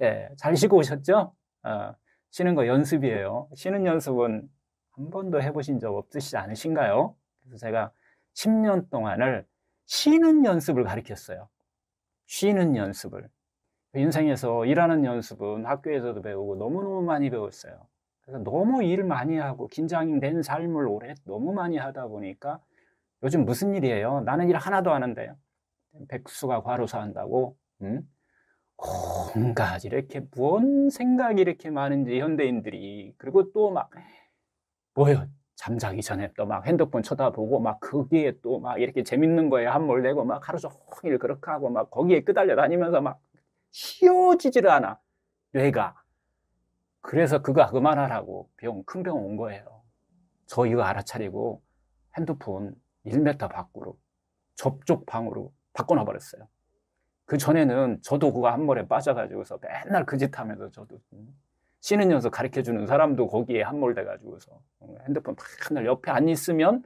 예, 잘 쉬고 오셨죠? 쉬는 거 연습이에요. 쉬는 연습은 한 번도 해보신 적 없으시지 않으신가요? 그래서 제가 10년 동안을 쉬는 연습을 가르쳤어요. 쉬는 연습을. 인생에서 일하는 연습은 학교에서도 배우고 너무너무 많이 배웠어요. 그래서 너무 일 많이 하고 긴장된 삶을 오래 너무 많이 하다 보니까 요즘 무슨 일이에요? 나는 일 하나도 안 한대요. 백수가 과로사 한다고, 온갖 이렇게 뭔 생각이 이렇게 많은지 현대인들이. 그리고 또 막 뭐예요? 잠자기 전에 또 막 핸드폰 쳐다보고 막 거기에 또 막 이렇게 재밌는 거에 함몰되고 막 하루 종일 그렇게 하고 막 거기에 끄달려 다니면서 막 쉬어지지를 않아, 뇌가. 그래서 그거 그만하라고 큰 병 온 거예요. 저 이거 알아차리고 핸드폰 1m 밖으로 접촉 방으로 바꿔놔 버렸어요. 그 전에는 저도 그거 함몰에 빠져가지고서 맨날 그 짓 하면서 저도 쉬는 연습 가르쳐 주는 사람도 거기에 함몰돼가지고서 핸드폰 맨날 옆에 안 있으면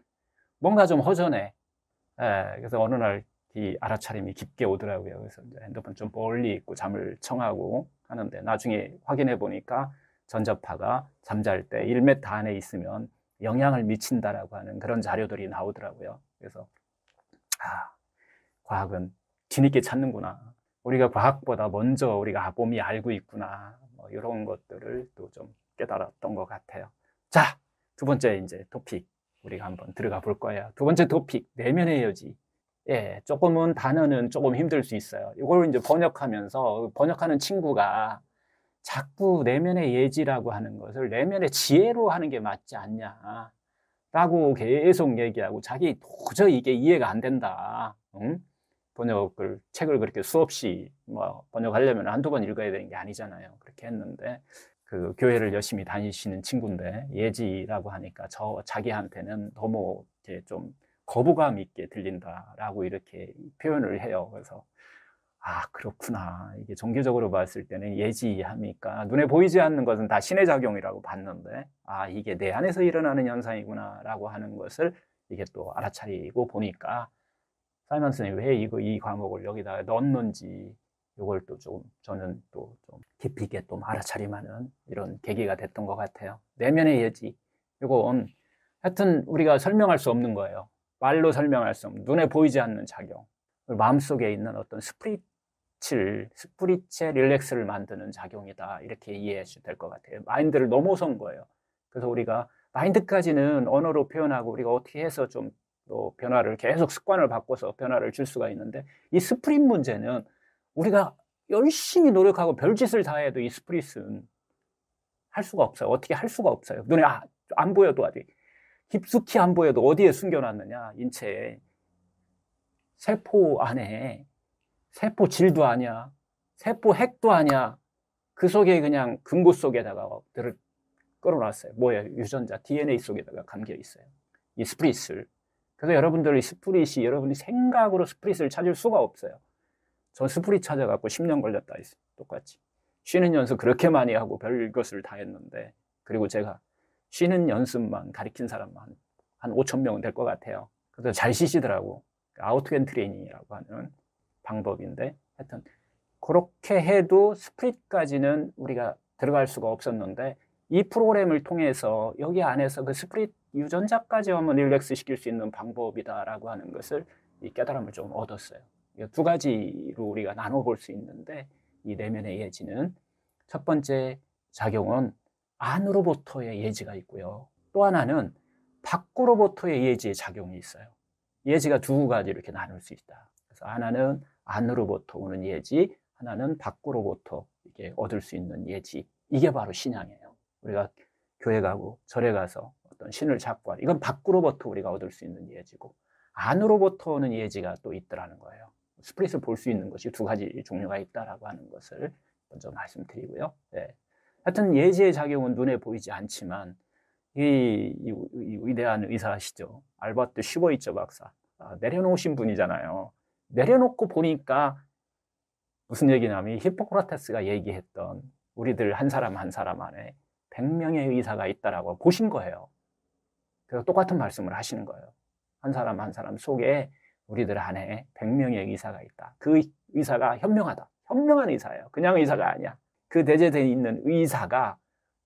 뭔가 좀 허전해. 예, 그래서 어느 날 이 알아차림이 깊게 오더라고요. 그래서 이제 핸드폰 좀 멀리 있고 잠을 청하고 하는데 나중에 확인해 보니까 전자파가 잠잘 때 1m 안에 있으면 영향을 미친다라고 하는 그런 자료들이 나오더라고요. 그래서 과학은 뒤늦게 찾는구나. 우리가 과학보다 먼저 우리가 몸이 알고 있구나. 뭐 이런 것들을 또 좀 깨달았던 것 같아요. 자, 두 번째 이제 토픽 우리가 한번 들어가 볼 거예요. 두 번째 토픽, 내면의 여지. 예, 조금은 단어는 조금 힘들 수 있어요. 이걸 이제 번역하면서 번역하는 친구가 자꾸 내면의 예지라고 하는 것을 내면의 지혜로 하는 게 맞지 않냐 라고 계속 얘기하고 자기 도저히 이게 이해가 안 된다. 응? 책을 그렇게 수없이 뭐 번역하려면 한두 번 읽어야 되는 게 아니잖아요. 그렇게 했는데 그 교회를 열심히 다니시는 친구인데 예지라고 하니까 자기한테는 너무 이렇게 좀 거부감 있게 들린다라고 이렇게 표현을 해요. 그래서 그렇구나. 이게 종교적으로 봤을 때는 예지하니까 눈에 보이지 않는 것은 다 신의 작용이라고 봤는데 이게 내 안에서 일어나는 현상이구나라고 하는 것을 이게 또 알아차리고 보니까 사이먼 선생님이 왜 이 과목을 여기다 넣었는지 이걸 또 조금 저는 또 좀 깊이 있게 또 알아차림하는 이런 계기가 됐던 것 같아요. 내면의 예지. 이건 하여튼 우리가 설명할 수 없는 거예요. 말로 설명할 수 없는, 눈에 보이지 않는 작용. 마음속에 있는 어떤 스프릿의 릴렉스를 만드는 작용이다. 이렇게 이해하셔도 될 것 같아요. 마인드를 넘어선 거예요. 그래서 우리가 마인드까지는 언어로 표현하고 우리가 어떻게 해서 좀 또 변화를 계속 습관을 바꿔서 변화를 줄 수가 있는데 이 스프릿 문제는 우리가 열심히 노력하고 별짓을 다 해도 이 스프릿은 할 수가 없어요. 어떻게 할 수가 없어요. 눈에 안 보여도 어디 깊숙이 안 보여도 어디에 숨겨놨느냐, 인체에. 세포 안에 세포질도 아니야, 세포 핵도 아니야. 그 속에 그냥 금고 속에다가 끌어놨어요. 뭐예요? 유전자 DNA 속에다가 감겨 있어요, 이 스프릿을. 그래서 여러분들 이 스프릿이 여러분이 생각으로 스프릿을 찾을 수가 없어요. 저 스프릿 찾아갖고 10년 걸렸다 했어요. 똑같이 쉬는 연습 그렇게 많이 하고 별것을 다 했는데, 그리고 제가 쉬는 연습만 가르친 사람만 한 5천 명은 될 것 같아요. 그래서 잘 쉬시더라고. 아우트앤 트레이닝이라고 하는 방법인데, 하여튼 그렇게 해도 스프릿까지는 우리가 들어갈 수가 없었는데 이 프로그램을 통해서 여기 안에서 그 스프릿 유전자까지 한번 릴렉스 시킬 수 있는 방법이다라고 하는 것을 이 깨달음을 좀 얻었어요. 두 가지로 우리가 나눠볼 수 있는데, 이 내면의 예지는 첫 번째 작용은 안으로부터의 예지가 있고요. 또 하나는 밖으로부터의 예지의 작용이 있어요. 예지가 두 가지 이렇게 나눌 수 있다. 그래서 하나는 안으로부터 오는 예지, 하나는 밖으로부터 이게 얻을 수 있는 예지. 이게 바로 신앙이에요. 우리가 교회 가고 절에 가서 어떤 신을 잡고, 이건 밖으로부터 우리가 얻을 수 있는 예지고, 안으로부터 오는 예지가 또 있더라는 거예요. 스프릿을 볼 수 있는 것이 두 가지 종류가 있다라고 하는 것을 먼저 말씀드리고요. 네. 하여튼 예지의 작용은 눈에 보이지 않지만 이 위대한 의사시죠, 알버트 슈버이처 박사. 내려놓으신 분이잖아요. 내려놓고 보니까 무슨 얘기냐면 히포크라테스가 얘기했던 우리들 한 사람 한 사람 안에 100명의 의사가 있다라고 보신 거예요. 그래서 똑같은 말씀을 하시는 거예요. 한 사람 한 사람 속에 우리들 안에 100명의 의사가 있다. 그 의사가 현명하다. 현명한 의사예요. 그냥 의사가 아니야. 그 내재되어 있는 의사가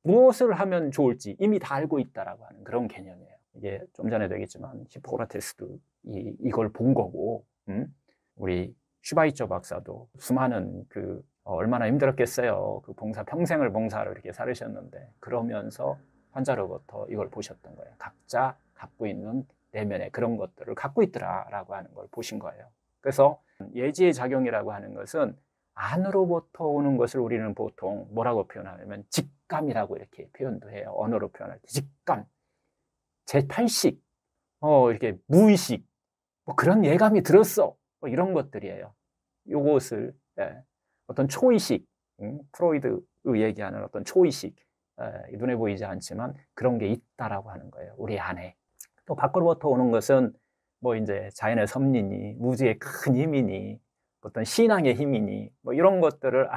무엇을 하면 좋을지 이미 다 알고 있다라고 하는 그런 개념이에요. 이게 좀 전에도 얘기했지만 히포크라테스도 이걸 본 거고, 우리 슈바이처 박사도 수많은 얼마나 힘들었겠어요. 그 평생을 봉사를 이렇게 살으셨는데, 그러면서 환자로부터 이걸 보셨던 거예요. 각자 갖고 있는 내면의 그런 것들을 갖고 있더라라고 하는 걸 보신 거예요. 그래서 예지의 작용이라고 하는 것은 안으로부터 오는 것을 우리는 보통 뭐라고 표현하냐면 직감이라고 이렇게 표현도 해요. 언어로 표현할 때 직감, 제8식, 이렇게 무의식, 뭐 그런 예감이 들었어. 뭐 이런 것들이에요. 요것을 어떤 초의식, 프로이드 얘기하는 어떤 초의식, 눈에 보이지 않지만 그런 게 있다라고 하는 거예요. 우리 안에. 또 밖으로부터 오는 것은 뭐 이제 자연의 섭리니, 우주의 큰 힘이니, 어떤 신앙의 힘이니, 뭐 이런 것들을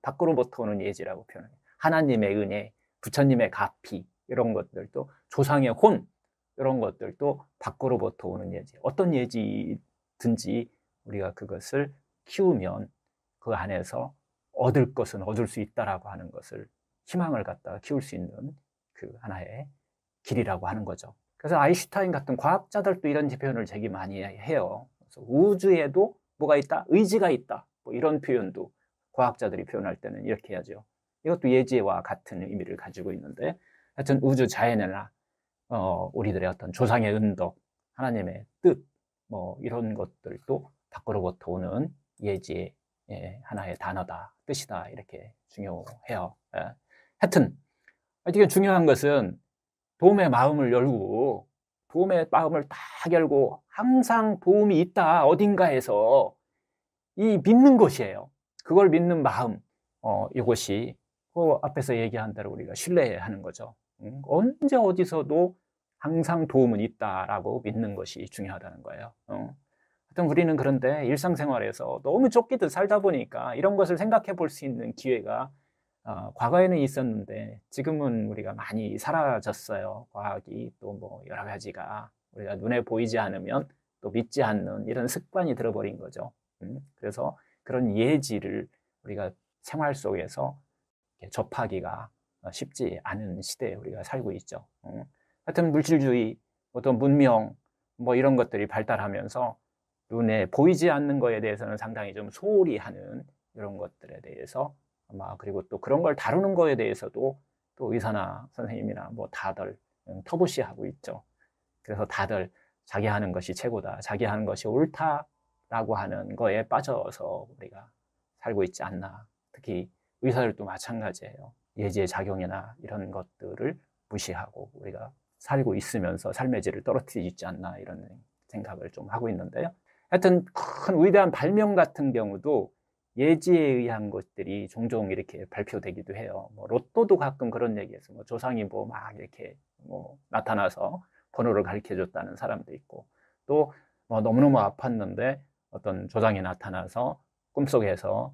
밖으로부터 오는 예지라고 표현해요. 하나님의 은혜, 부처님의 가피, 이런 것들도, 조상의 혼, 이런 것들도 밖으로부터 오는 예지. 어떤 예지든지 우리가 그것을 키우면 그 안에서 얻을 것은 얻을 수 있다라고 하는 것을, 희망을 갖다가 키울 수 있는 그 하나의 길이라고 하는 거죠. 그래서 아인슈타인 같은 과학자들도 이런 표현을 되게 많이 해요. 그래서 우주에도 뭐가 있다? 의지가 있다. 뭐 이런 표현도 과학자들이 표현할 때는 이렇게 하죠. 이것도 예지와 같은 의미를 가지고 있는데, 하여튼 우주 자연이나 우리들의 어떤 조상의 은덕, 하나님의 뜻, 뭐 이런 것들도 밖으로부터 오는 예지의 하나의 단어다, 뜻이다, 이렇게 중요해요. 하여튼 이게 중요한 것은 도움의 마음을 열고, 도움의 마음을 딱 열고 항상 도움이 있다, 어딘가에서, 이 믿는 것이에요. 그걸 믿는 마음, 이것이 앞에서 얘기한 대로 우리가 신뢰하는 거죠. 언제 어디서도 항상 도움은 있다라고 믿는 것이 중요하다는 거예요. 하여튼 우리는 그런데 일상생활에서 너무 쫓기듯 살다 보니까 이런 것을 생각해 볼 수 있는 기회가 과거에는 있었는데 지금은 우리가 많이 사라졌어요. 과학이 또 뭐 여러 가지가 우리가 눈에 보이지 않으면 또 믿지 않는 이런 습관이 들어버린 거죠. 그래서 그런 예지를 우리가 생활 속에서 접하기가 쉽지 않은 시대에 우리가 살고 있죠. 하여튼 물질주의, 어떤 문명, 뭐 이런 것들이 발달하면서 눈에 보이지 않는 거에 대해서는 상당히 좀 소홀히 하는 이런 것들에 대해서 아마, 그리고 또 그런 걸 다루는 거에 대해서도 또 의사나 선생님이나 뭐 다들 터부시하고 있죠. 그래서 다들 자기 하는 것이 최고다, 자기 하는 것이 옳다라고 하는 거에 빠져서 우리가 살고 있지 않나. 특히 의사들도 마찬가지예요. 예지의 작용이나 이런 것들을 무시하고 우리가 살고 있으면서 삶의 질을 떨어뜨리지 있지 않나, 이런 생각을 좀 하고 있는데요. 하여튼 큰 위대한 발명 같은 경우도 예지에 의한 것들이 종종 이렇게 발표되기도 해요. 뭐 로또도 가끔 그런 얘기해서 뭐 조상이 뭐 막 이렇게 뭐 나타나서 번호를 가르쳐 줬다는 사람도 있고, 또 뭐 너무너무 아팠는데 어떤 조상이 나타나서 꿈속에서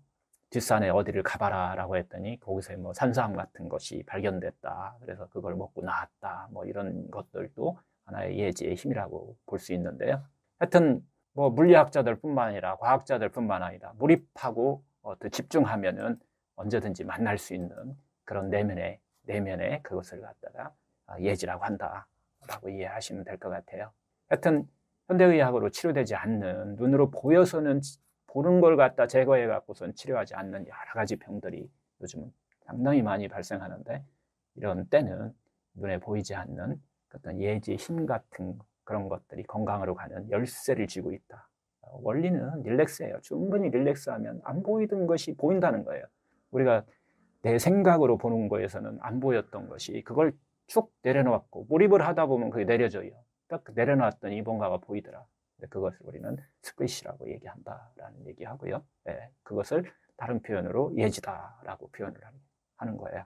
뒷산에 어디를 가봐라 라고 했더니 거기서 뭐 산수함 같은 것이 발견됐다, 그래서 그걸 먹고 나았다, 뭐 이런 것들도 하나의 예지의 힘이라고 볼 수 있는데요. 하여튼 뭐 물리학자들 뿐만 아니라 과학자들 뿐만 아니라 몰입하고 집중하면은 언제든지 만날 수 있는 그런 내면의 그것을 갖다가 예지라고 한다라고 이해하시면 될 것 같아요. 하여튼 현대의학으로 치료되지 않는, 눈으로 보여서는 보는 걸 갖다 제거해 갖고선 치료하지 않는 여러 가지 병들이 요즘은 상당히 많이 발생하는데, 이런 때는 눈에 보이지 않는 어떤 예지의 힘 같은 그런 것들이 건강으로 가는 열쇠를 쥐고 있다. 원리는 릴렉스예요. 충분히 릴렉스하면 안 보이던 것이 보인다는 거예요. 우리가 내 생각으로 보는 거에서는 안 보였던 것이, 그걸 쭉 내려놓고 몰입을 하다 보면 그게 내려져요. 딱 내려놨더니 뭔가가 보이더라. 그것을 우리는 스플릿이라고 얘기한다라는 얘기하고요. 그것을 다른 표현으로 예지다라고 표현을 하는 거예요.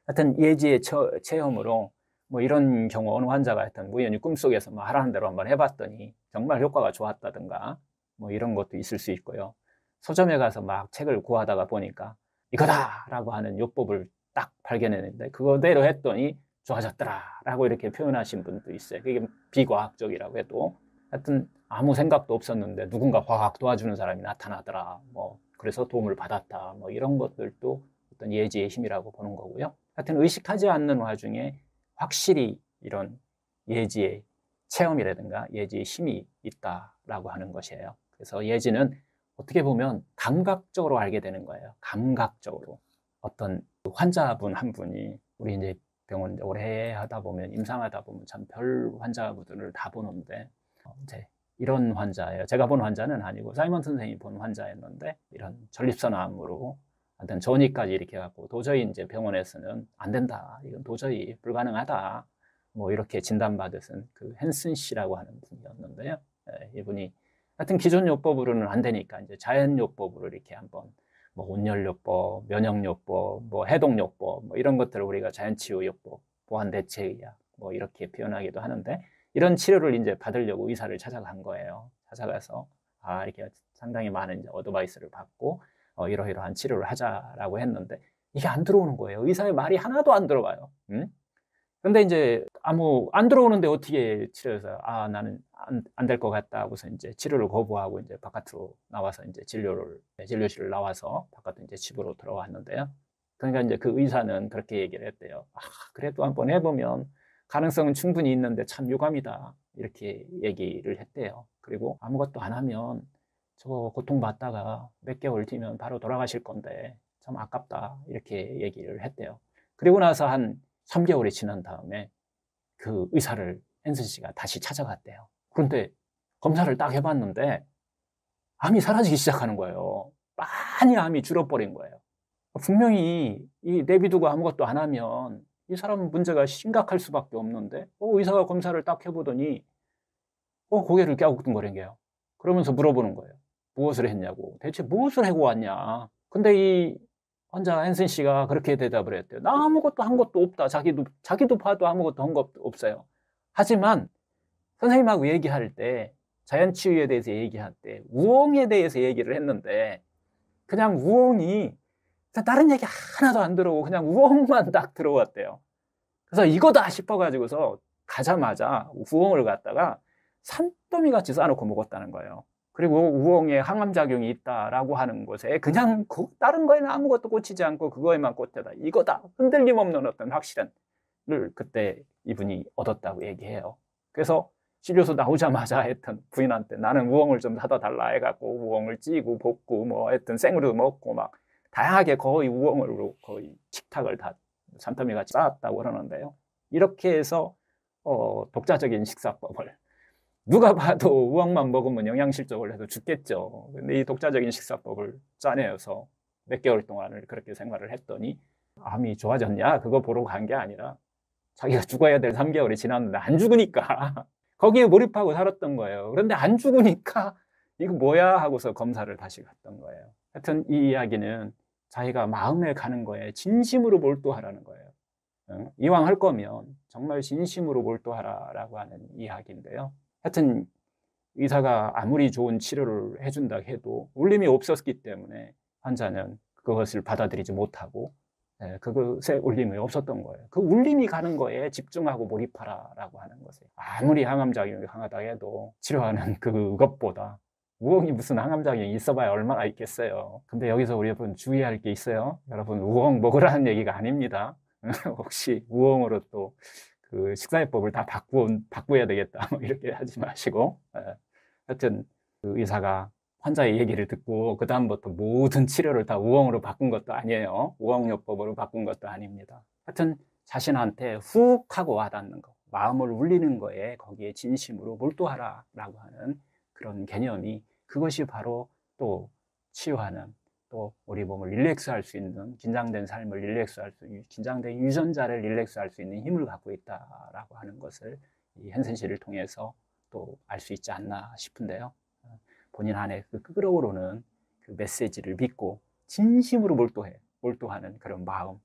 하여튼 예지의 체험으로 뭐 이런 경우, 어느 환자가 하여튼 우연히 꿈속에서 뭐 하라는 대로 한번 해봤더니 정말 효과가 좋았다든가 뭐 이런 것도 있을 수 있고요. 서점에 가서 막 책을 구하다가 보니까 이거다라고 하는 요법을 딱 발견했는데 그거대로 했더니 좋아졌더라라고 이렇게 표현하신 분도 있어요. 그게 비과학적이라고 해도 하여튼 아무 생각도 없었는데 누군가 과학 도와주는 사람이 나타나더라, 뭐 그래서 도움을 받았다, 뭐 이런 것들도 어떤 예지의 힘이라고 보는 거고요. 하여튼 의식하지 않는 와중에 확실히 이런 예지의 체험이라든가 예지의 힘이 있다라고 하는 것이에요. 그래서 예지는 어떻게 보면 감각적으로 알게 되는 거예요. 감각적으로. 어떤 환자분 한 분이 우리 이제 병원 오래 하다 보면 임상하다 보면 참 별 환자분들을 다 보는데 이제 이런 환자예요. 제가 본 환자는 아니고 사이먼 선생님이 본 환자였는데 이런 전립선암으로 하여튼 전이까지 이렇게 갖고 도저히 이제 병원에서는 안 된다. 이건 도저히 불가능하다. 뭐 이렇게 진단받으신 그 헨슨 씨라고 하는 분이었는데요. 이분이 하여튼 기존 요법으로는 안 되니까 이제 자연요법으로 이렇게 한번 뭐 온열요법, 면역요법, 뭐 해독요법 뭐 이런 것들을 우리가 자연치유요법, 보완대체의학 뭐 이렇게 표현하기도 하는데 이런 치료를 이제 받으려고 의사를 찾아간 거예요. 찾아가서 이렇게 상당히 많은 이제 어드바이스를 받고 이러이러한 치료를 하자라고 했는데 이게 안 들어오는 거예요. 의사의 말이 하나도 안 들어와요. 근데 이제 안 들어오는데 어떻게 치료해서 나는 안 될 것 같다 하고서 이제 치료를 거부하고 이제 바깥으로 나와서 이제 진료실을 나와서 바깥으로 이제 집으로 들어왔는데요. 그러니까 이제 그 의사는 그렇게 얘기를 했대요. 그래도 한번 해보면 가능성은 충분히 있는데 참 유감이다. 이렇게 얘기를 했대요. 그리고 아무것도 안 하면 저거 고통받다가 몇 개월 뒤면 바로 돌아가실 건데 참 아깝다. 이렇게 얘기를 했대요. 그리고 나서 한 3개월이 지난 다음에 그 의사를 헨슨 씨가 다시 찾아갔대요. 그런데 검사를 딱 해봤는데 암이 사라지기 시작하는 거예요. 많이 암이 줄어버린 거예요. 분명히 이 내비두고 아무것도 안 하면 이 사람은 문제가 심각할 수밖에 없는데 의사가 검사를 딱 해보더니 고개를 갸우뚱거리게요. 그러면서 물어보는 거예요. 무엇을 했냐고. 대체 무엇을 하고 왔냐. 근데 이 환자 헨슨 씨가 그렇게 대답을 했대요. 나 아무것도 한 것도 없다. 자기도 봐도 아무것도 한 것도 없어요. 하지만 선생님하고 얘기할 때 자연치유에 대해서 얘기할 때 우엉에 대해서 얘기를 했는데 그냥 우엉이 다른 얘기 하나도 안 들어오고 그냥 우엉만 딱 들어왔대요. 그래서 이거다 싶어가지고서 가자마자 우엉을 갖다가 산더미 같이 싸놓고 먹었다는 거예요. 그리고 우엉에 항암작용이 있다라고 하는 것에 그냥 다른 거에는 아무것도 꽂히지 않고 그거에만 꽂혀다. 이거다. 흔들림 없는 어떤 확실한을 그때 이분이 얻었다고 얘기해요. 그래서 진료소 나오자마자 했던 부인한테 나는 우엉을 좀 사다 달라 해갖고 우엉을 찌고 볶고 뭐 했던 생으로 먹고 막 다양하게 거의 우엉으로 거의 식탁을 다 산더미 같이 쌓았다고 그러는데요. 이렇게 해서 독자적인 식사법을 누가 봐도 우엉만 먹으면 영양실족을 해도 죽겠죠. 근데 이 독자적인 식사법을 짜내어서 몇 개월 동안을 그렇게 생활을 했더니 암이 좋아졌냐? 그거 보러 간 게 아니라 자기가 죽어야 될 3개월이 지났는데 안 죽으니까 거기에 몰입하고 살았던 거예요. 그런데 안 죽으니까 이거 뭐야 하고서 검사를 다시 갔던 거예요. 하여튼 이 이야기는 자기가 마음에 가는 거에 진심으로 몰두하라는 거예요. 이왕 할 거면 정말 진심으로 몰두하라라고 하는 이야기인데요. 하여튼 의사가 아무리 좋은 치료를 해준다 해도 울림이 없었기 때문에 환자는 그것을 받아들이지 못하고 그것에 울림이 없었던 거예요. 그 울림이 가는 거에 집중하고 몰입하라라고 하는 것이에요. 아무리 항암작용이 강하다 해도 치료하는 그것보다 우엉이 무슨 항암작용이 있어봐야 얼마나 있겠어요. 근데 여기서 우리 여러분 주의할 게 있어요. 여러분 우엉 먹으라는 얘기가 아닙니다. 혹시 우엉으로 또 그 식사요법을 다 바꾸어야 되겠다 뭐 이렇게 하지 마시고 하여튼 그 의사가 환자의 얘기를 듣고 그 다음부터 모든 치료를 다 우엉으로 바꾼 것도 아니에요. 우엉요법으로 바꾼 것도 아닙니다. 하여튼 자신한테 훅 하고 와닿는 거, 마음을 울리는 거에 거기에 진심으로 몰두하라라고 하는 그런 개념이 그것이 바로 또 치유하는 또 우리 몸을 릴렉스할 수 있는 긴장된 삶을 릴렉스할 수 있는 긴장된 유전자를 릴렉스할 수 있는 힘을 갖고 있다라고 하는 것을 이 헨슨 씨를 통해서 또 알 수 있지 않나 싶은데요. 본인 안에 그 끓어오르는 그 메시지를 믿고 진심으로 몰두하는 그런 마음,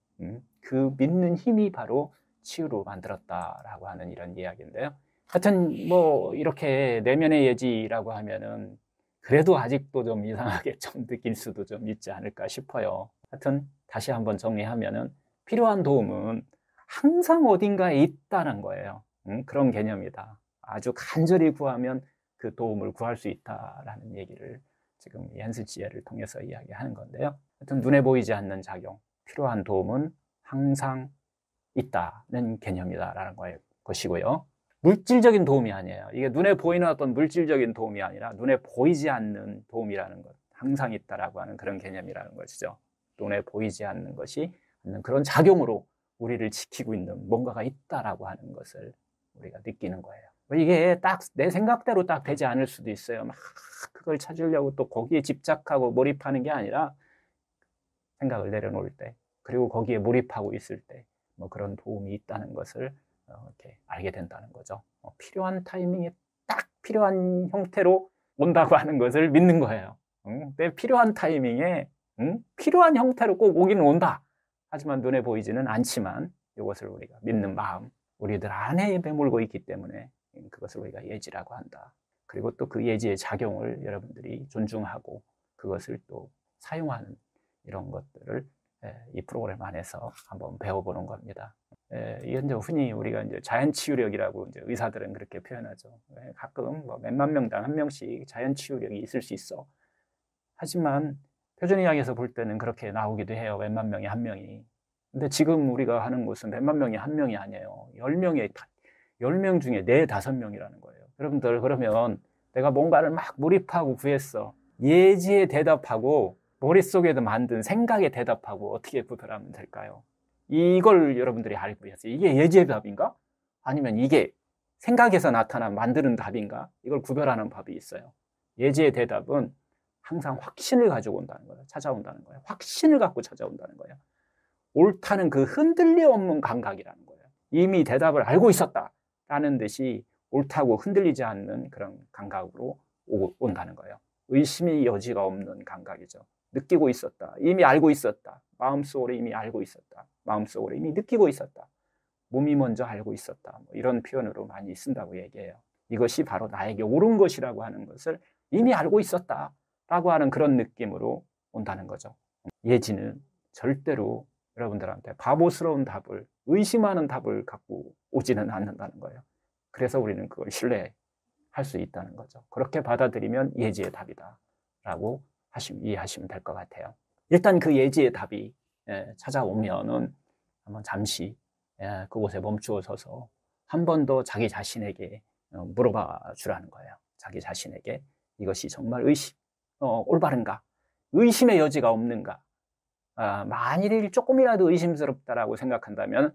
그 믿는 힘이 바로 치유로 만들었다라고 하는 이런 이야기인데요. 하여튼 뭐 이렇게 내면의 예지라고 하면은 그래도 아직도 좀 이상하게 좀 느낄 수도 좀 있지 않을까 싶어요. 하여튼 다시 한번 정리하면은 필요한 도움은 항상 어딘가에 있다는 거예요. 그런 개념이다. 아주 간절히 구하면 그 도움을 구할 수 있다라는 얘기를 지금 이 헨슨 씨를 통해서 이야기하는 건데요. 하여튼 눈에 보이지 않는 작용, 필요한 도움은 항상 있다는 개념이다라는 것이고요. 물질적인 도움이 아니에요. 이게 눈에 보이는 어떤 물질적인 도움이 아니라 눈에 보이지 않는 도움이라는 것, 항상 있다라고 하는 그런 개념이라는 것이죠. 눈에 보이지 않는 것이 그런 작용으로 우리를 지키고 있는 뭔가가 있다라고 하는 것을 우리가 느끼는 거예요. 이게 딱 내 생각대로 딱 되지 않을 수도 있어요. 막 그걸 찾으려고 또 거기에 집착하고 몰입하는 게 아니라 생각을 내려놓을 때, 그리고 거기에 몰입하고 있을 때 뭐 그런 도움이 있다는 것을 이렇게 알게 된다는 거죠. 필요한 타이밍에 딱 필요한 형태로 온다고 하는 것을 믿는 거예요. 내 필요한 타이밍에 필요한 형태로 꼭 오기는 온다. 하지만 눈에 보이지는 않지만 이것을 우리가 믿는 마음, 우리들 안에 매몰고 있기 때문에 그것을 우리가 예지라고 한다. 그리고 또 그 예지의 작용을 여러분들이 존중하고 그것을 또 사용하는 이런 것들을 이 프로그램 안에서 한번 배워보는 겁니다. 이게 이제 흔히 우리가 이제 자연치유력이라고 이제 의사들은 그렇게 표현하죠. 가끔 뭐 몇만 명당 한 명씩 자연치유력이 있을 수 있어. 하지만 표준의학에서 볼 때는 그렇게 나오기도 해요. 몇만 명에 한 명이. 근데 지금 우리가 하는 것은 몇만 명에 한 명이 아니에요. 10명 중에 4, 5명이라는 거예요. 여러분들, 그러면 내가 뭔가를 막 몰입하고 구했어. 예지에 대답하고 머릿속에도 만든 생각에 대답하고 어떻게 구별하면 될까요? 이걸 여러분들이 알고 계세요. 이게 예지의 답인가? 아니면 이게 생각에서 나타난 만드는 답인가? 이걸 구별하는 법이 있어요. 예지의 대답은 항상 확신을 가지고 온다는 거예요. 찾아온다는 거예요. 확신을 갖고 찾아온다는 거예요. 옳다는 그 흔들림 없는 감각이라는 거예요. 이미 대답을 알고 있었다라는 듯이 옳다고 흔들리지 않는 그런 감각으로 온다는 거예요. 의심의 여지가 없는 감각이죠. 느끼고 있었다. 이미 알고 있었다. 마음속으로 이미 알고 있었다. 마음속으로 이미 느끼고 있었다. 몸이 먼저 알고 있었다. 뭐 이런 표현으로 많이 쓴다고 얘기해요. 이것이 바로 나에게 옳은 것이라고 하는 것을 이미 알고 있었다라고 하는 그런 느낌으로 온다는 거죠. 예지는 절대로 여러분들한테 바보스러운 답을, 의심하는 답을 갖고 오지는 않는다는 거예요. 그래서 우리는 그걸 신뢰할 수 있다는 거죠. 그렇게 받아들이면 예지의 답이다라고 이해하시면 될 것 같아요. 일단 그 예지의 답이 찾아오면은 한번 잠시 그곳에 멈추어 서서 한 번 더 자기 자신에게 물어봐 주라는 거예요. 자기 자신에게 이것이 정말 올바른가? 의심의 여지가 없는가? 만일 조금이라도 의심스럽다라고 생각한다면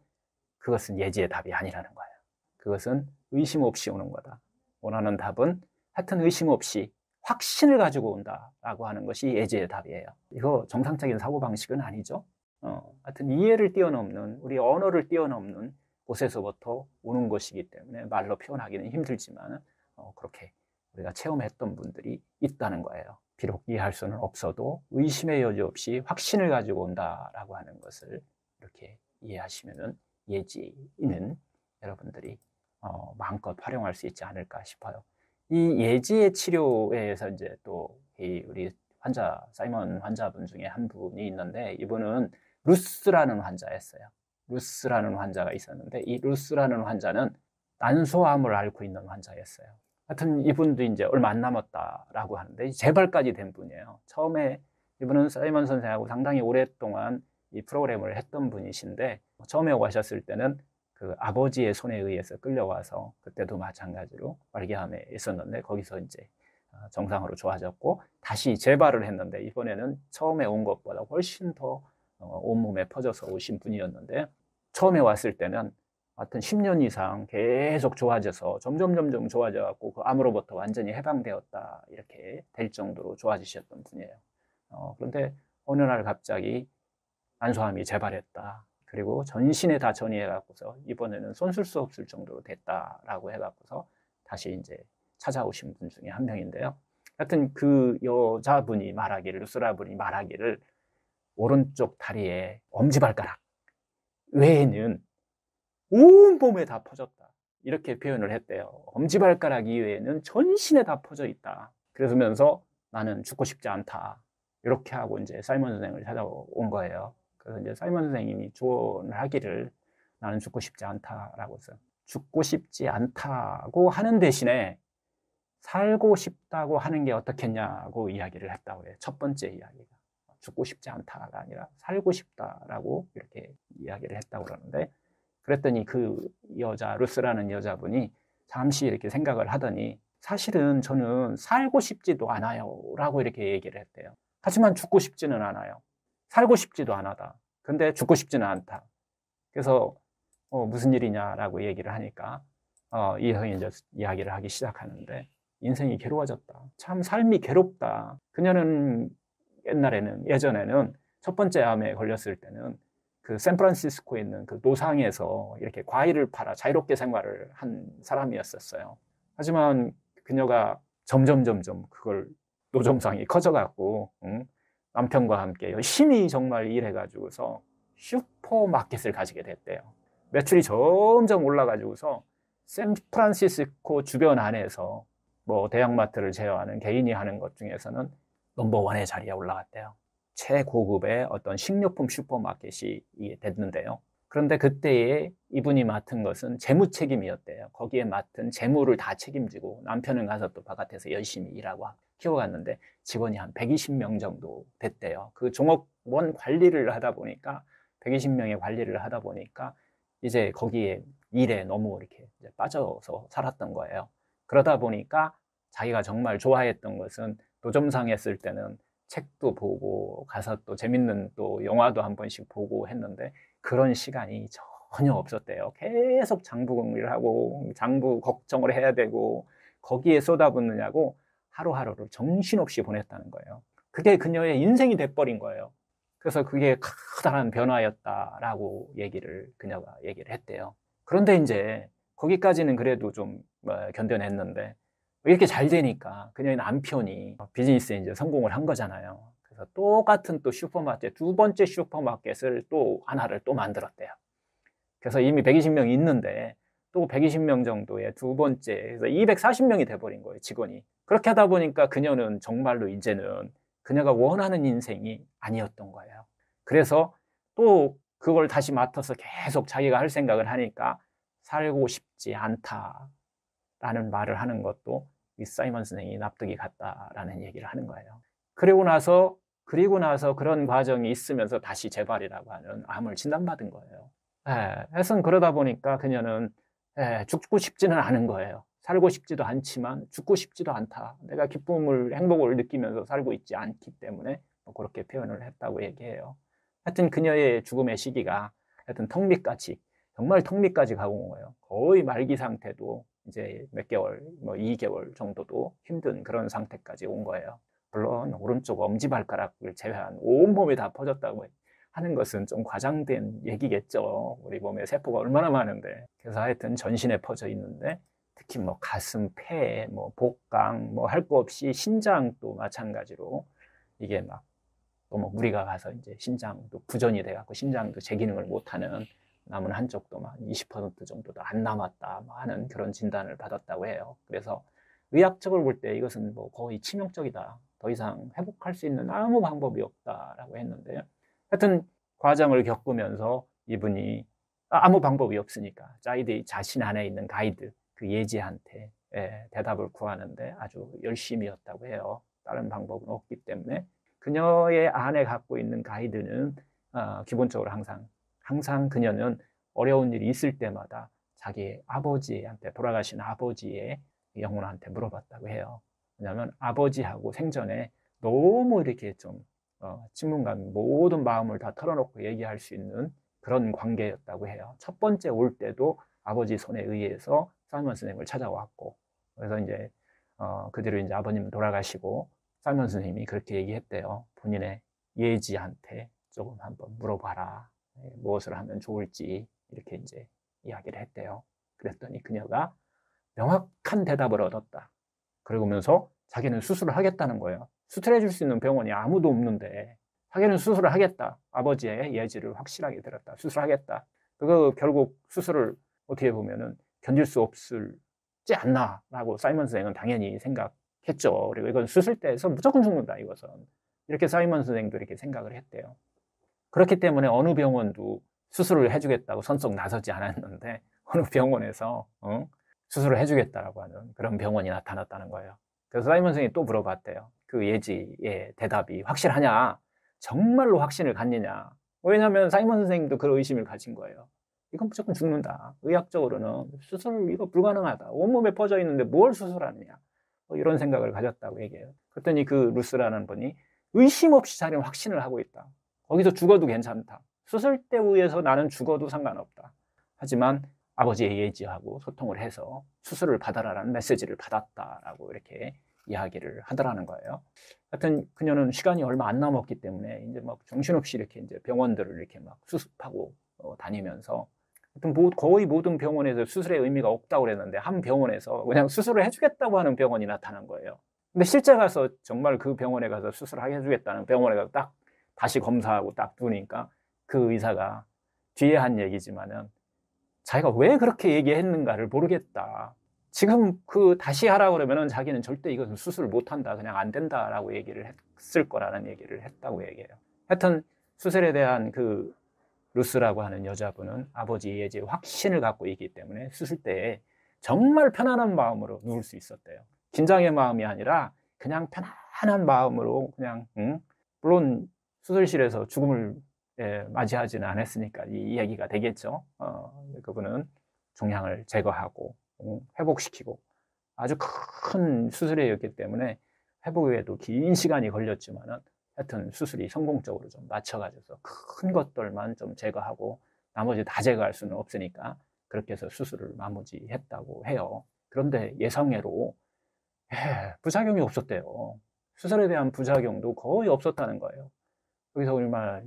그것은 예지의 답이 아니라는 거예요. 그것은 의심 없이 오는 거다. 원하는 답은 하여튼 의심 없이 확신을 가지고 온다라고 하는 것이 예지의 답이에요. 이거 정상적인 사고방식은 아니죠. 하여튼 이해를 뛰어넘는, 우리 언어를 뛰어넘는 곳에서부터 오는 것이기 때문에 말로 표현하기는 힘들지만 그렇게 우리가 체험했던 분들이 있다는 거예요. 비록 이해할 수는 없어도 의심의 여지 없이 확신을 가지고 온다라고 하는 것을 이렇게 이해하시면은 예지는 여러분들이 마음껏 활용할 수 있지 않을까 싶어요. 이 예지의 치료에서 이제 또 우리 사이먼 환자분 중에 한 분이 있는데 이분은 루스라는 환자였어요. 루스라는 환자가 있었는데 이 루스라는 환자는 난소암을 앓고 있는 환자였어요. 하여튼 이분도 이제 얼마 안 남았다라고 하는데 재발까지 된 분이에요. 처음에 이분은 사이먼 선생하고 상당히 오랫동안 이 프로그램을 했던 분이신데 처음에 오셨을 때는 그 아버지의 손에 의해서 끌려와서 그때도 마찬가지로 말기암에 있었는데 거기서 이제 정상으로 좋아졌고 다시 재발을 했는데 이번에는 처음에 온 것보다 훨씬 더 온몸에 퍼져서 오신 분이었는데 처음에 왔을 때는 하여튼 10년 이상 계속 좋아져서 점점 좋아져 갖고 그 암으로부터 완전히 해방되었다 이렇게 될 정도로 좋아지셨던 분이에요. 그런데 어느 날 갑자기 난소암이 재발했다. 그리고 전신에 다 전이해 갖고서 이번에는 손쓸 수 없을 정도로 됐다라고 해 갖고서 다시 이제 찾아오신 분 중에 한 명인데요. 하여튼 그 여자분이 말하기를, 루스라분이 말하기를 오른쪽 다리에 엄지발가락 외에는 온 몸에 다 퍼졌다. 이렇게 표현을 했대요. 엄지발가락 이외에는 전신에 다 퍼져 있다. 그러면서 나는 죽고 싶지 않다. 이렇게 하고 이제 사이먼 선생을 찾아온 거예요. 그래서 이제 사이먼 선생님이 조언을 하기를 나는 죽고 싶지 않다라고 해서 죽고 싶지 않다고 하는 대신에 살고 싶다고 하는 게 어떻겠냐고 이야기를 했다고 해요. 첫 번째 이야기가. 죽고 싶지 않다가 아니라 살고 싶다라고 이렇게 이야기를 했다고 그러는데, 그랬더니 그 여자, 루스라는 여자분이 잠시 이렇게 생각을 하더니 사실은 저는 살고 싶지도 않아요 라고 이렇게 얘기를 했대요. 하지만 죽고 싶지는 않아요. 살고 싶지도 않았다. 근데 죽고 싶지는 않다. 그래서 무슨 일이냐라고 얘기를 하니까 이 여성이 이제 이야기를 하기 시작하는데, 인생이 괴로워졌다. 참 삶이 괴롭다. 그녀는 예전에는 첫 번째 암에 걸렸을 때는 그 샌프란시스코에 있는 그 노상에서 이렇게 과일을 팔아 자유롭게 생활을 한 사람이었었어요. 하지만 그녀가 점점 그걸 노점상이 커져갖고 남편과 함께 열심히 정말 일해가지고서 슈퍼마켓을 가지게 됐대요. 매출이 점점 올라가지고서 샌프란시스코 주변 안에서 뭐 대형마트를 제어하는 개인이 하는 것 중에서는 넘버원의 자리에 올라갔대요. 최고급의 어떤 식료품 슈퍼마켓이 됐는데요. 그런데 그때에 이분이 맡은 것은 재무 책임이었대요. 거기에 맡은 재무를 다 책임지고 남편은 가서 또 바깥에서 열심히 일하고 키워갔는데 직원이 한 120명 정도 됐대요. 그 종업원 관리를 하다 보니까 120명의 관리를 하다 보니까 이제 거기에 일에 너무 이렇게 이제 빠져서 살았던 거예요. 그러다 보니까 자기가 정말 좋아했던 것은 노점상 했을 때는 책도 보고 가서 또 재밌는 또 영화도 한 번씩 보고 했는데 그런 시간이 전혀 없었대요. 계속 장부공리를 하고 장부 걱정을 해야 되고 거기에 쏟아붓느냐고 하루하루를 정신없이 보냈다는 거예요. 그게 그녀의 인생이 돼버린 거예요. 그래서 그게 커다란 변화였다라고 그녀가 얘기를 했대요. 그런데 이제 거기까지는 그래도 좀 견뎌냈는데 이렇게 잘 되니까 그녀의 남편이 비즈니스에 이제 성공을 한 거잖아요. 그래서 똑같은 또 슈퍼마켓, 두 번째 슈퍼마켓을 또 하나를 또 만들었대요. 그래서 이미 120명이 있는데 또 120명 정도의 두 번째, 그래서 240명이 돼버린 거예요, 직원이. 그렇게 하다 보니까 그녀는 정말로 이제는 그녀가 원하는 인생이 아니었던 거예요. 그래서 또 그걸 다시 맡아서 계속 자기가 할 생각을 하니까 살고 싶지 않다라는 말을 하는 것도 이 사이먼 선생이 납득이 갔다라는 얘기를 하는 거예요. 그리고 나서 그런 과정이 있으면서 다시 재발이라고 하는 암을 진단받은 거예요. 하여튼 그러다 보니까 그녀는 죽고 싶지는 않은 거예요. 살고 싶지도 않지만 죽고 싶지도 않다. 내가 행복을 느끼면서 살고 있지 않기 때문에 그렇게 표현을 했다고 얘기해요. 하여튼 그녀의 죽음의 시기가 하여튼 턱밑까지, 정말 턱밑까지 가고 온 거예요. 거의 말기 상태도 이제 몇 개월, 2개월 정도도 힘든 그런 상태까지 온 거예요. 물론 오른쪽 엄지발가락을 제외한 온몸이 다 퍼졌다고 하는 것은 좀 과장된 얘기겠죠. 우리 몸에 세포가 얼마나 많은데. 그래서 하여튼 전신에 퍼져 있는데 특히 가슴, 폐, 복강, 할 거 없이 신장도 마찬가지로 이게 또 무리가 가서 이제 신장도 부전이 돼갖고 신장도 제 기능을 못하는, 남은 한쪽도 20% 정도도 안 남았다 하는 그런 진단을 받았다고 해요. 그래서 의학적으로 볼 때 이것은 거의 치명적이다. 더 이상 회복할 수 있는 아무 방법이 없다라고 했는데요. 하여튼 과정을 겪으면서 이분이 아무 방법이 없으니까 자신 안에 있는 가이드, 그 예지한테 대답을 구하는데 아주 열심이었다고 해요. 다른 방법은 없기 때문에. 그녀의 안에 갖고 있는 가이드는 기본적으로 항상 그녀는 어려운 일이 있을 때마다 자기 아버지한테, 돌아가신 아버지의 영혼한테 물어봤다고 해요. 왜냐하면 아버지하고 생전에 너무 이렇게 좀 친분감, 모든 마음을 다 털어놓고 얘기할 수 있는 그런 관계였다고 해요. 첫 번째 올 때도 아버지 손에 의해서 사이먼 선생님을 찾아왔고, 그래서 이제 그 뒤로 이제 아버님 돌아가시고 사이먼 선생님이 그렇게 얘기했대요. 본인의 예지한테 조금 한번 물어봐라. 무엇을 하면 좋을지 이렇게 이제 이야기를 했대요. 그랬더니 그녀가 명확한 대답을 얻었다. 그러면서 자기는 수술을 하겠다는 거예요. 수술해 줄 수 있는 병원이 아무도 없는데 자기는 수술을 하겠다. 아버지의 예지를 확실하게 들었다. 수술하겠다. 그거 결국 수술을 어떻게 보면은 견딜 수 없지 않나라고 사이먼 선생은 당연히 생각했죠. 그리고 이건 수술대에서 무조건 죽는다, 이것은. 이렇게 사이먼 선생도 이렇게 생각을 했대요. 그렇기 때문에 어느 병원도 수술을 해주겠다고 선뜻 나서지 않았는데 어느 병원에서 수술을 해주겠다라고 하는 그런 병원이 나타났다는 거예요. 그래서 사이먼 선생이 또 물어봤대요. 그 예지의 대답이 확실하냐? 정말로 확신을 갖느냐. 왜냐하면 사이먼 선생님도 그런 의심을 가진 거예요. 이건 무조건 죽는다. 의학적으로는 수술 이거 불가능하다. 온몸에 퍼져 있는데 뭘 수술하느냐. 뭐 이런 생각을 가졌다고 얘기해요. 그랬더니 그 루스라는 분이 의심 없이 자기는 확신을 하고 있다. 거기서 죽어도 괜찮다. 수술대 위에서 나는 죽어도 상관없다. 하지만 아버지의 예지하고 소통을 해서 수술을 받아라라는 메시지를 받았다라고 이렇게 이야기를 하더라는 거예요. 하여튼 그녀는 시간이 얼마 안 남았기 때문에 이제 막 정신없이 이렇게 이제 병원들을 이렇게 막 수습하고 다니면서 하여튼 거의 모든 병원에서 수술의 의미가 없다고 그랬는데 한 병원에서 그냥 수술을 해주겠다고 하는 병원이 나타난 거예요. 근데 실제 가서 정말 그 병원에 가서 수술하게 해주겠다는 병원에 가서 딱 다시 검사하고 딱 두니까 그 의사가 뒤에 한 얘기지만은 자기가 왜 그렇게 얘기했는가를 모르겠다. 지금 그 다시 하라고 그러면은 자기는 절대 이것은 수술을 못 한다. 그냥 안 된다라고 얘기를 했을 거라는 얘기를 했다고 얘기해요. 하여튼 수술에 대한 그 루스라고 하는 여자분은 아버지 예지의 확신을 갖고 있기 때문에 수술 때에 정말 편안한 마음으로 누울 수 있었대요. 긴장의 마음이 아니라 그냥 편안한 마음으로 그냥 물론 수술실에서 죽음을 맞이하지는 않았으니까 이 얘기가 되겠죠. 그분은 종양을 제거하고 회복시키고 아주 큰 수술이었기 때문에 회복 후에도 긴 시간이 걸렸지만은 하여튼 수술이 성공적으로 좀 맞춰가지고 큰 것들만 좀 제거하고 나머지 다 제거할 수는 없으니까 그렇게 해서 수술을 마무리했다고 해요. 그런데 예상외로 부작용이 없었대요. 수술에 대한 부작용도 거의 없었다는 거예요. 여기서 얼마나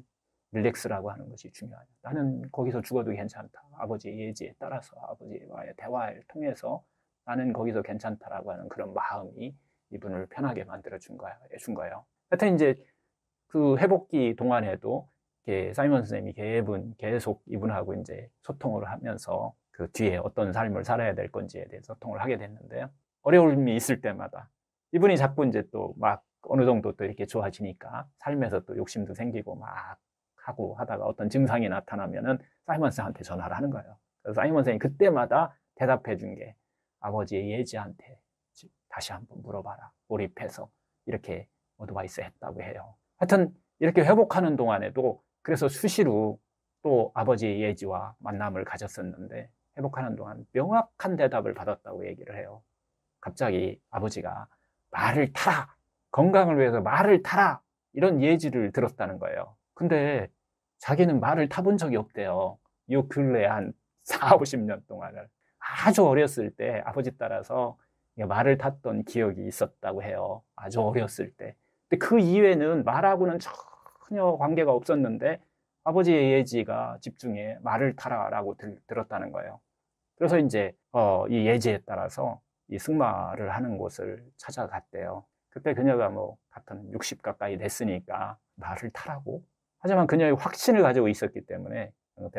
릴렉스라고 하는 것이 중요하냐. 나는 거기서 죽어도 괜찮다. 아버지의 예지에 따라서 아버지와의 대화를 통해서 나는 거기서 괜찮다라고 하는 그런 마음이 이분을 편하게 만들어 준 거예요. 하여튼 이제 그 회복기 동안에도 사이먼 선생님이 계속 이분하고 이제 소통을 하면서 그 뒤에 어떤 삶을 살아야 될 건지에 대해서 소통을 하게 됐는데요. 어려움이 있을 때마다 이분이 자꾸 이제 또 막 어느 정도 또 이렇게 좋아지니까 삶에서 또 욕심도 생기고 막 하고 하다가 어떤 증상이 나타나면은 사이먼 선생한테 전화를 하는 거예요. 그래서 사이먼 선생이 그때마다 대답해 준 게 아버지의 예지한테 다시 한번 물어봐라. 몰입해서 이렇게 어드바이스 했다고 해요. 하여튼 이렇게 회복하는 동안에도 그래서 수시로 또 아버지의 예지와 만남을 가졌었는데 회복하는 동안 명확한 대답을 받았다고 얘기를 해요. 갑자기 아버지가 말을 타라! 건강을 위해서 말을 타라! 이런 예지를 들었다는 거예요. 근데 자기는 말을 타본 적이 없대요. 요 근래 한 40, 50년 동안을. 아주 어렸을 때 아버지 따라서 말을 탔던 기억이 있었다고 해요. 아주 어렸을 때. 근데 그 이후에는 말하고는 전혀 관계가 없었는데 아버지의 예지가 집중해 말을 타라라고 들었다는 거예요. 그래서 이제 이 예지에 따라서 이 승마를 하는 곳을 찾아갔대요. 그때 그녀가 뭐 같은 60 가까이 됐으니까 말을 타라고. 하지만 그녀의 확신을 가지고 있었기 때문에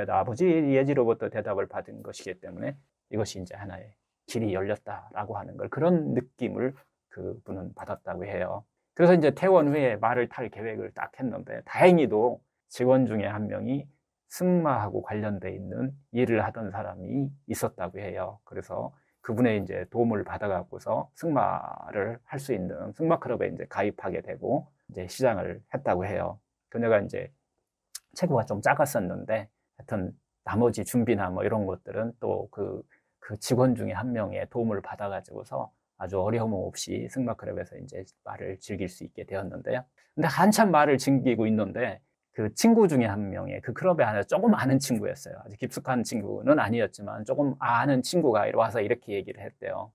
아버지 예지로부터 대답을 받은 것이기 때문에 이것이 이제 하나의 길이 열렸다라고 하는 걸 그런 느낌을 그분은 받았다고 해요. 그래서 이제 퇴원 후에 말을 탈 계획을 딱 했는데 다행히도 직원 중에 한 명이 승마하고 관련돼 있는 일을 하던 사람이 있었다고 해요. 그래서 그분의 이제 도움을 받아갖고서 승마를 할 수 있는 승마클럽에 이제 가입하게 되고 이제 시작을 했다고 해요. 그녀가 이제 체구가 좀 작았었는데 하여튼 나머지 준비나 뭐 이런 것들은 또 그 직원 중에 한 명의 도움을 받아가지고서 아주 어려움 없이 승마클럽에서 이제 말을 즐길 수 있게 되었는데요. 근데 한참 말을 즐기고 있는데 그 친구 중에 한 명의 그 클럽에 하나 조금 아는 친구였어요. 아주 깊숙한 친구는 아니었지만 조금 아는 친구가 와서 이렇게 얘기를 했대요.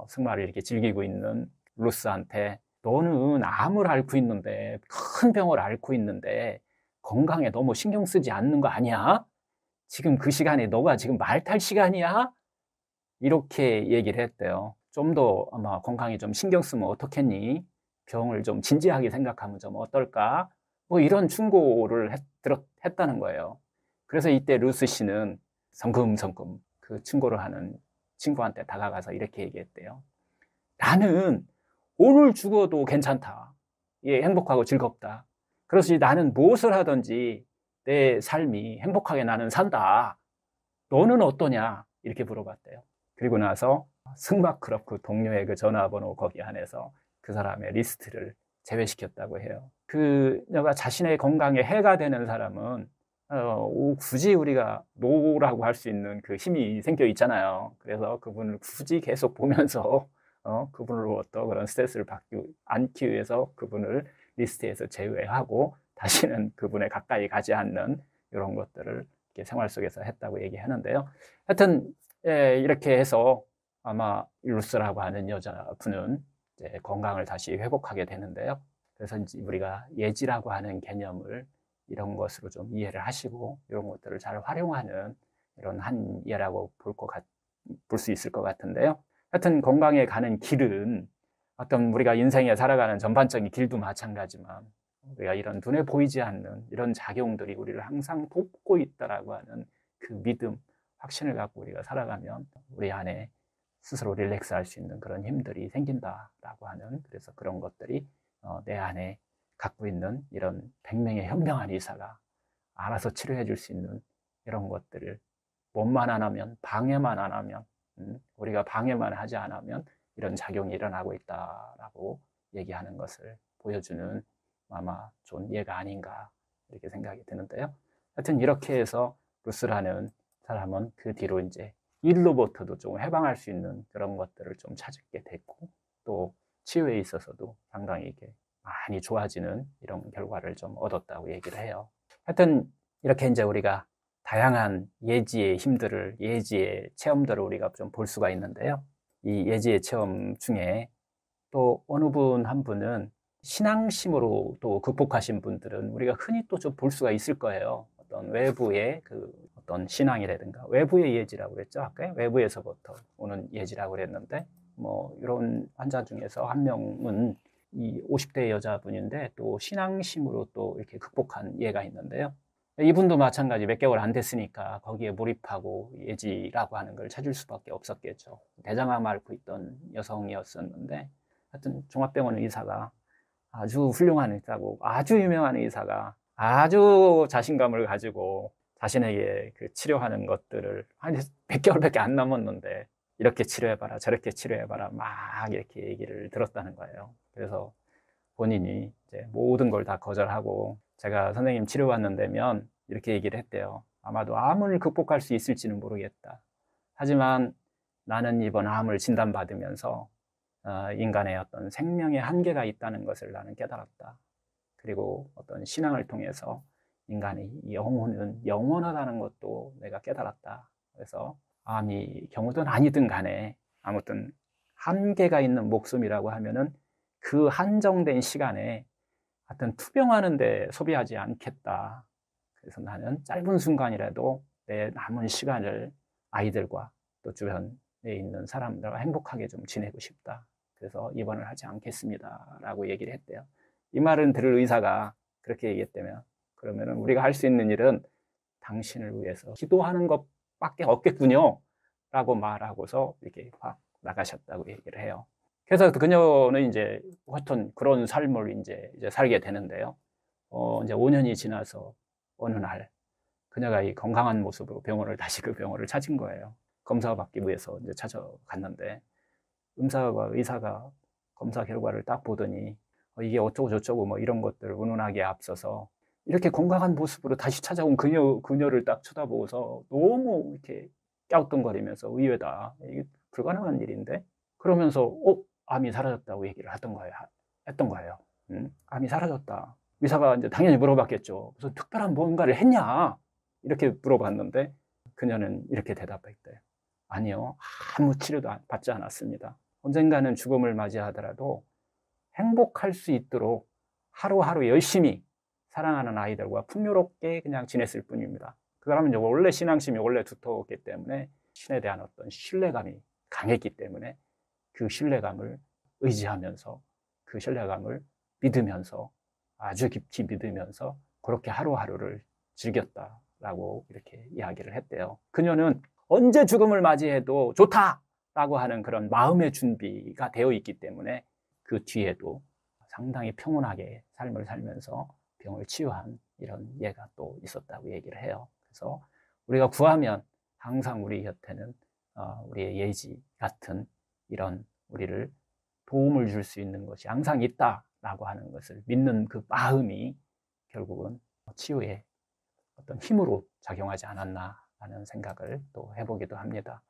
승마를 이렇게 즐기고 있는 루스한테 너는 암을 앓고 있는데 큰 병을 앓고 있는데 건강에 너무 신경 쓰지 않는 거 아니야? 지금 그 시간에 너가 지금 말 탈 시간이야? 이렇게 얘기를 했대요. 좀 더 아마 건강에 좀 신경 쓰면 어떻겠니? 병을 좀 진지하게 생각하면 좀 어떨까? 뭐 이런 충고를 했다는 거예요. 그래서 이때 루스 씨는 성금성금 그 충고를 하는 친구한테 다가가서 이렇게 얘기했대요. 나는 오늘 죽어도 괜찮다. 예, 행복하고 즐겁다. 그래서 나는 무엇을 하든지 내 삶이 행복하게 나는 산다. 너는 어떠냐? 이렇게 물어봤대요. 그리고 나서 승마클럽 그 동료의 그 전화번호 거기 안에서 그 사람의 리스트를 제외시켰다고 해요. 그녀가 자신의 건강에 해가 되는 사람은 굳이 우리가 노라고 할 수 있는 그 힘이 생겨 있잖아요. 그래서 그분을 굳이 계속 보면서 그분으로부터 그런 스트레스를 받지 않기 위해서 그분을 리스트에서 제외하고 다시는 그분에 가까이 가지 않는 이런 것들을 이렇게 생활 속에서 했다고 얘기하는데요. 하여튼 이렇게 해서 아마 루스라고 하는 여자분은 이제 건강을 다시 회복하게 되는데요. 그래서 이제 우리가 예지라고 하는 개념을 이런 것으로 좀 이해를 하시고 이런 것들을 잘 활용하는 이런 한 예라고 볼 수 있을 것 같은데요. 하여튼 건강에 가는 길은 어떤 우리가 인생에 살아가는 전반적인 길도 마찬가지지만 우리가 이런 눈에 보이지 않는 이런 작용들이 우리를 항상 돕고 있다라고 하는 그 믿음, 확신을 갖고 우리가 살아가면 우리 안에 스스로 릴렉스할 수 있는 그런 힘들이 생긴다라고 하는, 그래서 그런 것들이 내 안에 갖고 있는 이런 100명의 현명한 의사가 알아서 치료해 줄 수 있는 이런 것들을 몸만 안 하면, 방해만 안 하면, 우리가 방해만 하지 않으면 이런 작용이 일어나고 있다라고 얘기하는 것을 보여주는 아마 좋은 예가 아닌가 이렇게 생각이 드는데요. 하여튼 이렇게 해서 루스라는 사람은 그 뒤로 이제 일로부터도 좀 해방할 수 있는 그런 것들을 좀 찾게 됐고, 또 치유에 있어서도 상당히 이게 많이 좋아지는 이런 결과를 좀 얻었다고 얘기를 해요. 하여튼 이렇게 이제 우리가 다양한 예지의 힘들을, 예지의 체험들을 우리가 좀 볼 수가 있는데요. 이 예지의 체험 중에 또 어느 분 한 분은 신앙심으로 또 극복하신 분들은 우리가 흔히 또 좀 볼 수가 있을 거예요. 어떤 외부의 그 어떤 신앙이라든가 외부의 예지라고 그랬죠. 아까 외부에서부터 오는 예지라고 그랬는데, 뭐 이런 환자 중에서 한 명은 이 50대 여자분인데 또 신앙심으로 또 이렇게 극복한 예가 있는데요. 이분도 마찬가지 몇 개월 안 됐으니까 거기에 몰입하고 예지라고 하는 걸 찾을 수밖에 없었겠죠. 대장암 앓고 있던 여성이었었는데, 하여튼 종합병원 의사가 아주 훌륭한 의사고 아주 유명한 의사가 아주 자신감을 가지고 자신에게 그 치료하는 것들을 한 100개월밖에 안 남았는데 이렇게 치료해봐라 저렇게 치료해봐라 막 이렇게 얘기를 들었다는 거예요. 그래서 본인이 이제 모든 걸 다 거절하고, 제가 선생님 치료받는 데면 이렇게 얘기를 했대요. 아마도 암을 극복할 수 있을지는 모르겠다. 하지만 나는 이번 암을 진단받으면서 인간의 어떤 생명의 한계가 있다는 것을 나는 깨달았다. 그리고 어떤 신앙을 통해서 인간의 영혼은 영원하다는 것도 내가 깨달았다. 그래서 암이 경우든 아니든 간에 아무튼 한계가 있는 목숨이라고 하면은 그 한정된 시간에 하여튼 투병하는데 소비하지 않겠다. 그래서 나는 짧은 순간이라도 내 남은 시간을 아이들과 또 주변에 있는 사람들과 행복하게 좀 지내고 싶다. 그래서 입원을 하지 않겠습니다. 라고 얘기를 했대요. 이 말은 들을 의사가 그렇게 얘기했다면, 그러면은 우리가 할 수 있는 일은 당신을 위해서 기도하는 것밖에 없겠군요. 라고 말하고서 이렇게 확 나가셨다고 얘기를 해요. 그래서 그녀는 이제 하여튼 그런 삶을 이제 살게 되는데요. 이제 5년이 지나서 어느 날 그녀가 이 건강한 모습으로 다시 그 병원을 찾은 거예요. 검사 받기 위해서 이제 찾아갔는데, 의사가 검사 결과를 딱 보더니 이게 어쩌고 저쩌고 뭐 이런 것들을 운운하게 앞서서 이렇게 건강한 모습으로 다시 찾아온 그녀를 딱 쳐다보고서 너무 이렇게 갸우뚱거리면서 의외다. 이게 불가능한 일인데? 그러면서 암이 사라졌다고 얘기를 했던 거예요. 암이 사라졌다. 의사가 이제 당연히 물어봤겠죠. 무슨 특별한 뭔가를 했냐? 이렇게 물어봤는데 그녀는 이렇게 대답했대요. 아니요, 아무 치료도 받지 않았습니다. 언젠가는 죽음을 맞이하더라도 행복할 수 있도록 하루하루 열심히 사랑하는 아이들과 풍요롭게 그냥 지냈을 뿐입니다. 그 사람은 원래 신앙심이 원래 두터웠기 때문에 신에 대한 어떤 신뢰감이 강했기 때문에 그 신뢰감을 의지하면서 그 신뢰감을 믿으면서 아주 깊이 믿으면서 그렇게 하루하루를 즐겼다라고 이렇게 이야기를 했대요. 그녀는 언제 죽음을 맞이해도 좋다라고 하는 그런 마음의 준비가 되어 있기 때문에 그 뒤에도 상당히 평온하게 삶을 살면서 병을 치유한 이런 예가 또 있었다고 얘기를 해요. 그래서 우리가 구하면 항상 우리 곁에는 우리의 예지 같은 이런 우리를 도움을 줄 수 있는 것이 항상 있다 있다라고 하는 것을 믿는 그 마음이 결국은 치유의 어떤 힘으로 작용하지 않았나 하는 생각을 또 해보기도 합니다.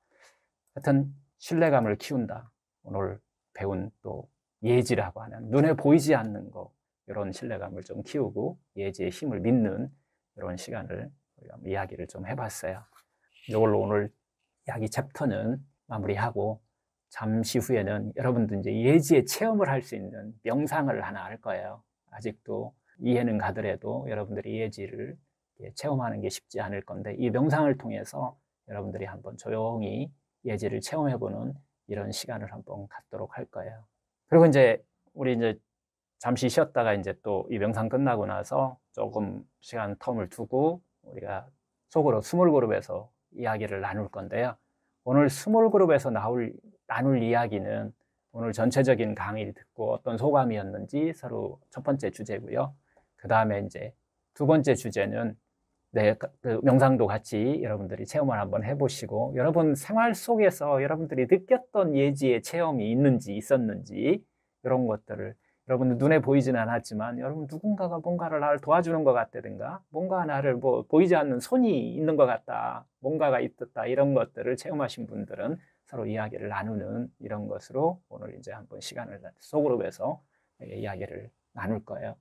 하여튼 신뢰감을 키운다. 오늘 배운 또 예지라고 하는 눈에 보이지 않는 거, 이런 신뢰감을 좀 키우고 예지의 힘을 믿는 이런 시간을 우리가 이야기를 좀 해봤어요. 이걸로 오늘 이야기 챕터는 마무리하고 잠시 후에는 여러분도 이제 예지의 체험을 할 수 있는 명상을 하나 할 거예요. 아직도 이해는 가더라도 여러분들이 예지를 체험하는 게 쉽지 않을 건데, 이 명상을 통해서 여러분들이 한번 조용히 예지를 체험해보는 이런 시간을 한번 갖도록 할 거예요. 그리고 이제 우리 이제 잠시 쉬었다가 이제 또 이 명상 끝나고 나서 조금 시간 텀을 두고 우리가 속으로 스몰 그룹에서 이야기를 나눌 건데요. 오늘 스몰 그룹에서 나눌 이야기는 오늘 전체적인 강의를 듣고 어떤 소감이었는지 서로 첫 번째 주제고요. 그 다음에 이제 두 번째 주제는 그 명상도 같이 여러분들이 체험을 한번 해보시고, 여러분 생활 속에서 여러분들이 느꼈던 예지의 체험이 있었는지, 이런 것들을 여러분 눈에 보이지는 않았지만 여러분 누군가가 뭔가를 나를 도와주는 것 같다든가, 뭔가 나를 보이지 않는 손이 있는 것 같다, 뭔가가 있었다, 이런 것들을 체험하신 분들은 서로 이야기를 나누는 이런 것으로 오늘 이제 한번 시간을 소그룹에서 이야기를 나눌 거예요.